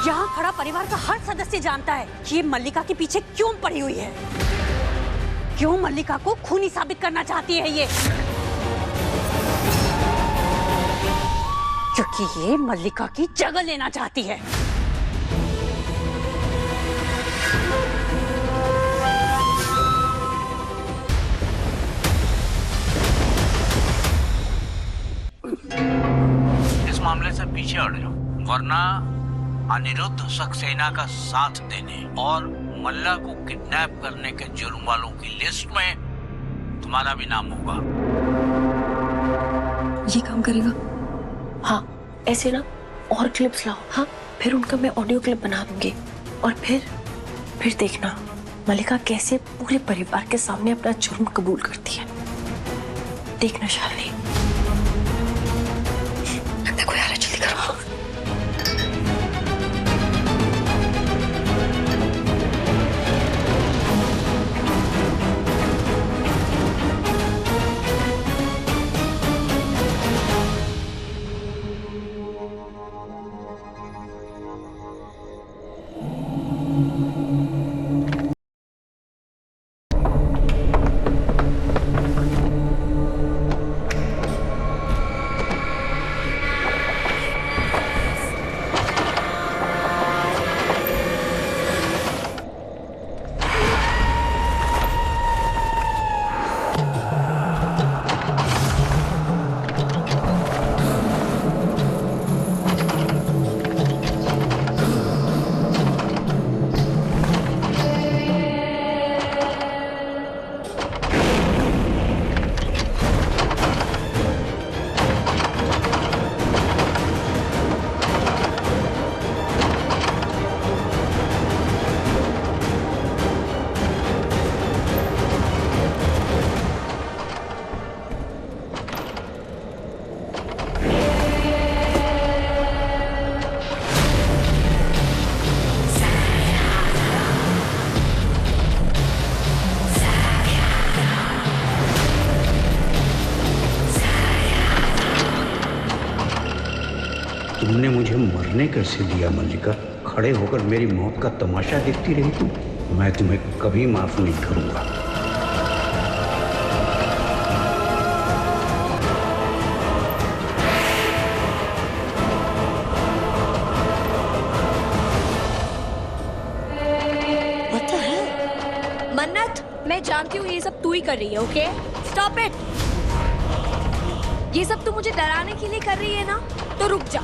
यहाँ खड़ा परिवार का हर सदस्य जानता है कि ये मल्लिका के पीछे क्यों पड़ी हुई है, क्यों मल्लिका को खूनी साबित करना चाहती है ये। क्योंकि ये मल्लिका की जगह लेना चाहती है। इस मामले से पीछे हट जाओ, वरना अनिरुद्ध सक्सेना का साथ देने और मल्ला को किडनैप करने के जुर्म वालों की लिस्ट में तुम्हारा भी नाम होगा। ये काम करेगा? हाँ, ऐसे ना और क्लिप्स लाओ। हाँ, फिर उनका मैं ऑडियो क्लिप बना दूंगी और फिर देखना मल्लिका कैसे पूरे परिवार के सामने अपना जुर्म कबूल करती है। देखना शालिनी। देखो यार, जल्दी करो। तुमने मुझे मरने कैसे दिया मल्लिका? खड़े होकर मेरी मौत का तमाशा देखती रही तुम। मैं तुम्हें कभी माफ नहीं करूंगा। मन्नत, मैं जानती हूँ ये सब तू ही कर रही है। Okay, stop it. ये सब तू मुझे डराने के लिए कर रही है ना, तो रुक जा।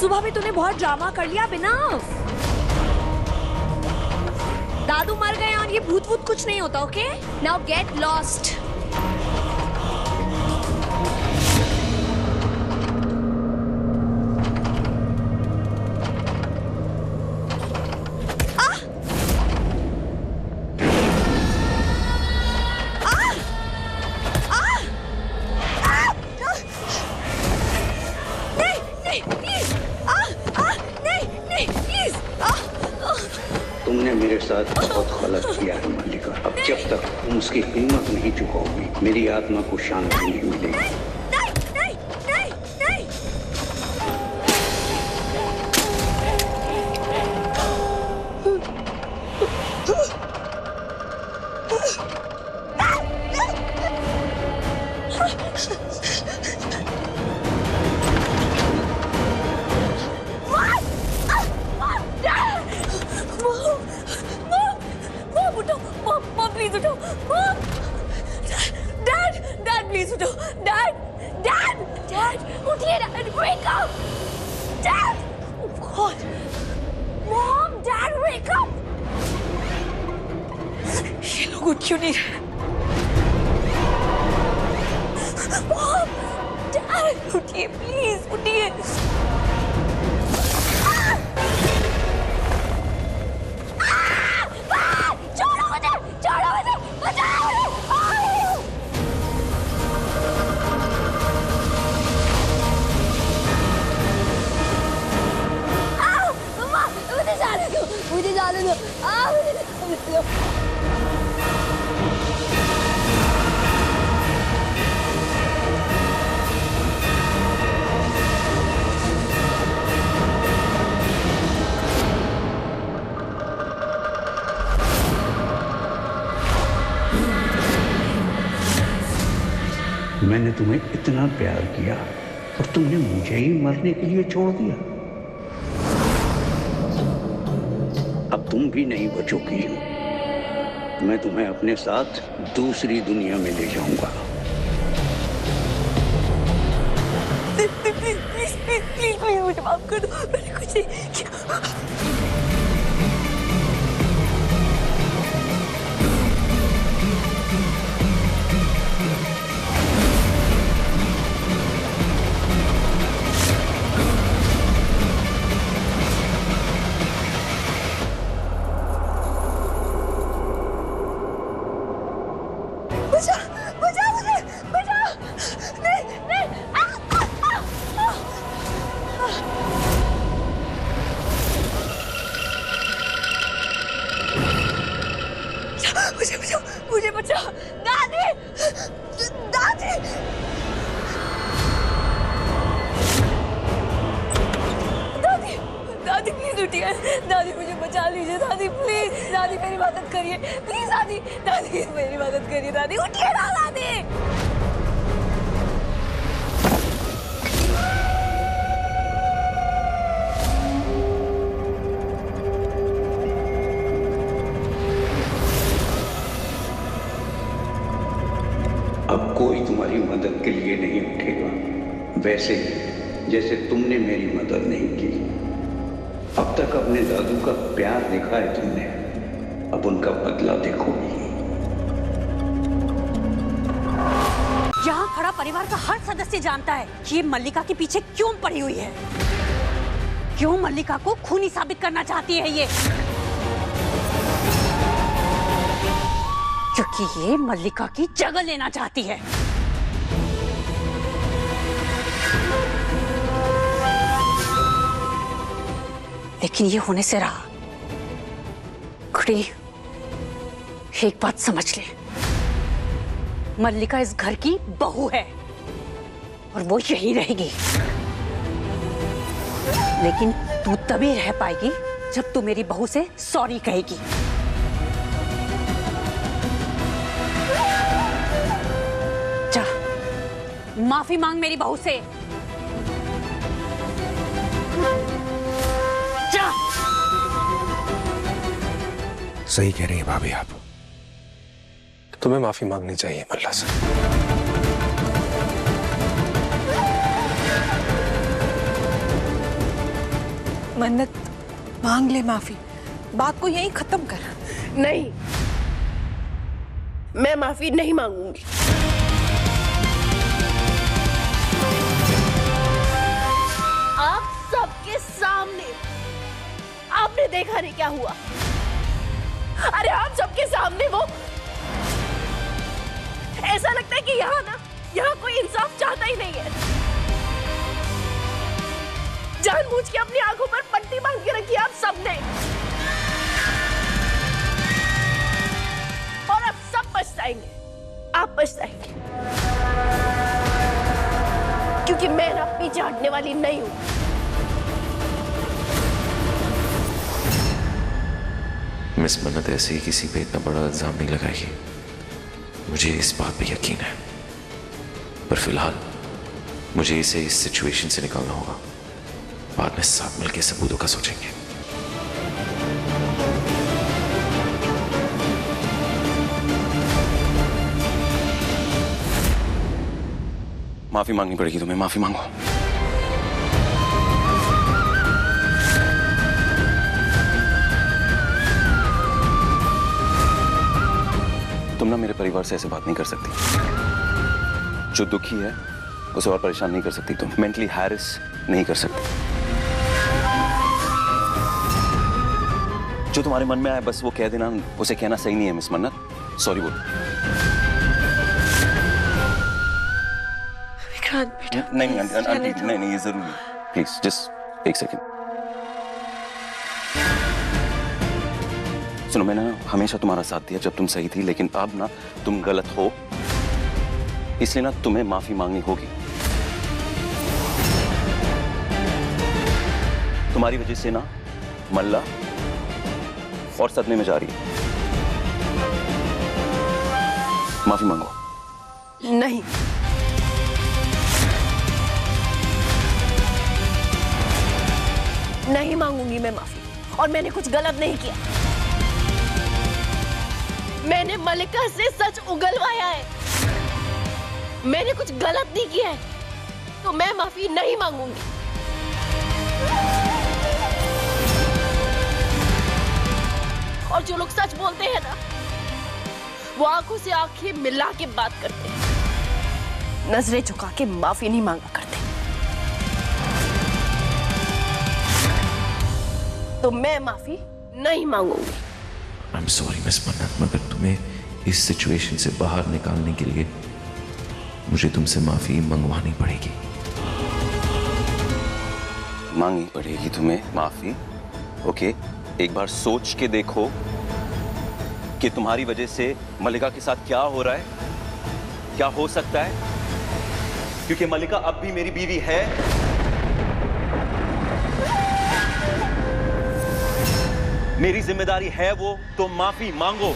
सुबह भी तूने बहुत ड्रामा कर लिया बिना। दादू मर गए और ये भूत वूत कुछ नहीं होता। Okay, now get lost. तुमने मेरे साथ बहुत गलत किया है मल्लिका। अब जब तक तुम उसकी हिम्मत नहीं चुकाओगी, मेरी आत्मा को शांति नहीं मिलेगी। क्यों नहीं? Mom, Dad, उठिए प्लीज, उठिए। छोड़ो मुझे, छोड़ो मुझे, बचाओ मुझे। मुझे जाने दो, मुझे जाने दो, मुझे जाने दो। मैंने तुम्हें इतना प्यार किया और तुमने मुझे ही मरने के लिए छोड़ दिया। अब तुम भी नहीं बचोगी। मैं तुम्हें अपने साथ दूसरी दुनिया में ले जाऊंगा। प्लीज भैया मुझे माफ कर दो, मैंने कुछ नहीं किया। मुझे बचाओ दादी, दादी, दादी, दादी प्लीज उठिए, दादी मुझे बचा लीजिए, दादी प्लीज, दादी मेरी मदद करिए, प्लीज दादी, दादी मेरी मदद करिए, दादी उठिए ना दादी। अब कोई तुम्हारी मदद के लिए नहीं उठेगा, वैसे ही जैसे तुमने मेरी मदद नहीं की। अब तक अपने दादू का प्यार देखा है तुमने, अब उनका बदला देखोगी। यहाँ खड़ा परिवार का हर सदस्य जानता है कि ये मल्लिका के पीछे क्यों पड़ी हुई है, क्यों मल्लिका को खूनी साबित करना चाहती है ये, क्योंकि ये मल्लिका की जगह लेना चाहती है। लेकिन ये होने से रहा। खुड़ी, एक बात समझ ले, मल्लिका इस घर की बहू है और वो यही रहेगी। लेकिन तू तभी रह पाएगी जब तू मेरी बहू से सॉरी कहेगी। जा, माफी मांग मेरी बहू से। जा। सही कह रही है भाभी आप, तुम्हें माफी मांगनी चाहिए मल्ला से। मन्नत, मांग ले माफी, बात को यहीं खत्म कर। नहीं, मैं माफी नहीं मांगूंगी। आप सबके सामने, आपने देखा नहीं क्या हुआ? अरे आप सबके सामने वो, ऐसा लगता है कि यहाँ कोई इंसाफ चाहता ही नहीं है। जानबूझ के अपनी आंखों पर पट्टी बांध के रखी आप सबने, और अब सब पछताएंगे, आप पछताएंगे, क्योंकि मैं ना पीछे हटने वाली नहीं हूं। मिस मन्नत ऐसे ही किसी पे इतना बड़ा इल्जाम नहीं लगाएगी, मुझे इस बात पे यकीन है। पर फिलहाल मुझे इसे इस सिचुएशन से निकालना होगा, बाद में साथ मिलकर सबूतों का सोचेंगे। माफी मांगनी पड़ेगी तुम्हें, माफी मांगो। तुम ना मेरे परिवार से ऐसे बात नहीं कर सकती। जो दुखी है उसे और परेशान नहीं कर सकती तुम, मेंटली हैरेस नहीं कर सकती। जो तुम्हारे मन में आए बस वो कह देना, उसे कहना सही नहीं है मिस मन्नत। सॉरी बोलो। विक्रांत बेटा, नहीं आंटी, नहीं ये जरूरी, प्लीज जस्ट एक सेकेंड। सुनो, मैंने ना हमेशा तुम्हारा साथ दिया जब तुम सही थी, लेकिन अब ना तुम गलत हो, इसलिए ना तुम्हें माफी मांगनी होगी। तुम्हारी वजह से ना मल्ला और सदमे में जा रही है। नहीं, नहीं मांगूंगी मैं माफी, और मैंने कुछ गलत नहीं किया। मैंने मल्लिका से सच उगलवाया है, मैंने कुछ गलत नहीं किया है, तो मैं माफी नहीं मांगूंगी। और जो लोग सच बोलते हैं ना, वो आंखों से आंखें मिला के बात करते हैं, नजरें झुका के माफी नहीं मांगा करते। तो मैं माफी नहीं मांगूंगी। आई एम सॉरी मिस मन्नत, मगर तुम्हें इस सिचुएशन से बाहर निकालने के लिए मुझे तुमसे माफी मंगवानी पड़ेगी। मांगनी पड़ेगी तुम्हें माफी? ओके, एक बार सोच के देखो कि तुम्हारी वजह से मल्लिका के साथ क्या हो रहा है, क्या हो सकता है, क्योंकि मल्लिका अब भी मेरी बीवी है। मेरी जिम्मेदारी है वो, तो माफी मांगो।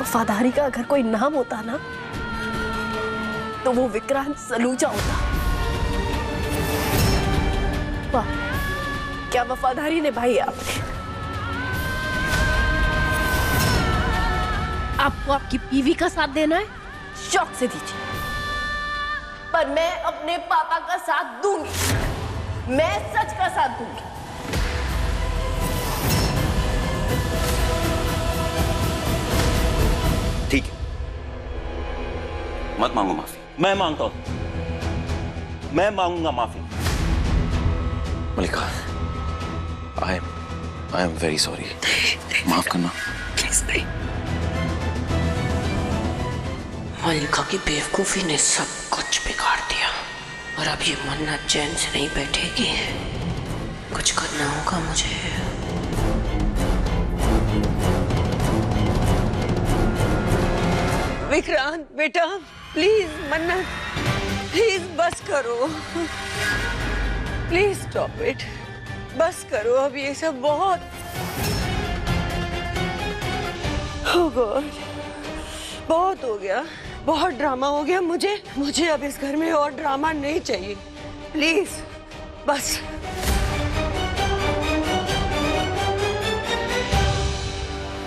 वफादारी का अगर कोई नाम होता ना, तो वो विक्रांत सलूजा होता। वाह, क्या वफादारी निभाई आपने। आपको आपकी बीवी का साथ देना है, शौक से दीजिए, पर मैं अपने पापा का साथ दूंगी, मैं सच का साथ दूंगी। ठीक है, मत मांगो माफी। मैं मांगता हूं, मैं मांगूंगा माफी। मल्लिका, आई एम वेरी सॉरी। माफ करना प्लीज। नहीं, मल्लिका की बेवकूफी ने सब कुछ बिगाड़ दिया, और अब ये मन्नत चैन से नहीं बैठेगी। कुछ करना होगा मुझे। विक्रांत बेटा, प्लीज मन्नत, प्लीज बस करो, प्लीज स्टॉप इट, बस करो। अब ये सब बहुत, ओह गॉड, बहुत हो गया, बहुत ड्रामा हो गया। मुझे अब इस घर में और ड्रामा नहीं चाहिए, प्लीज बस।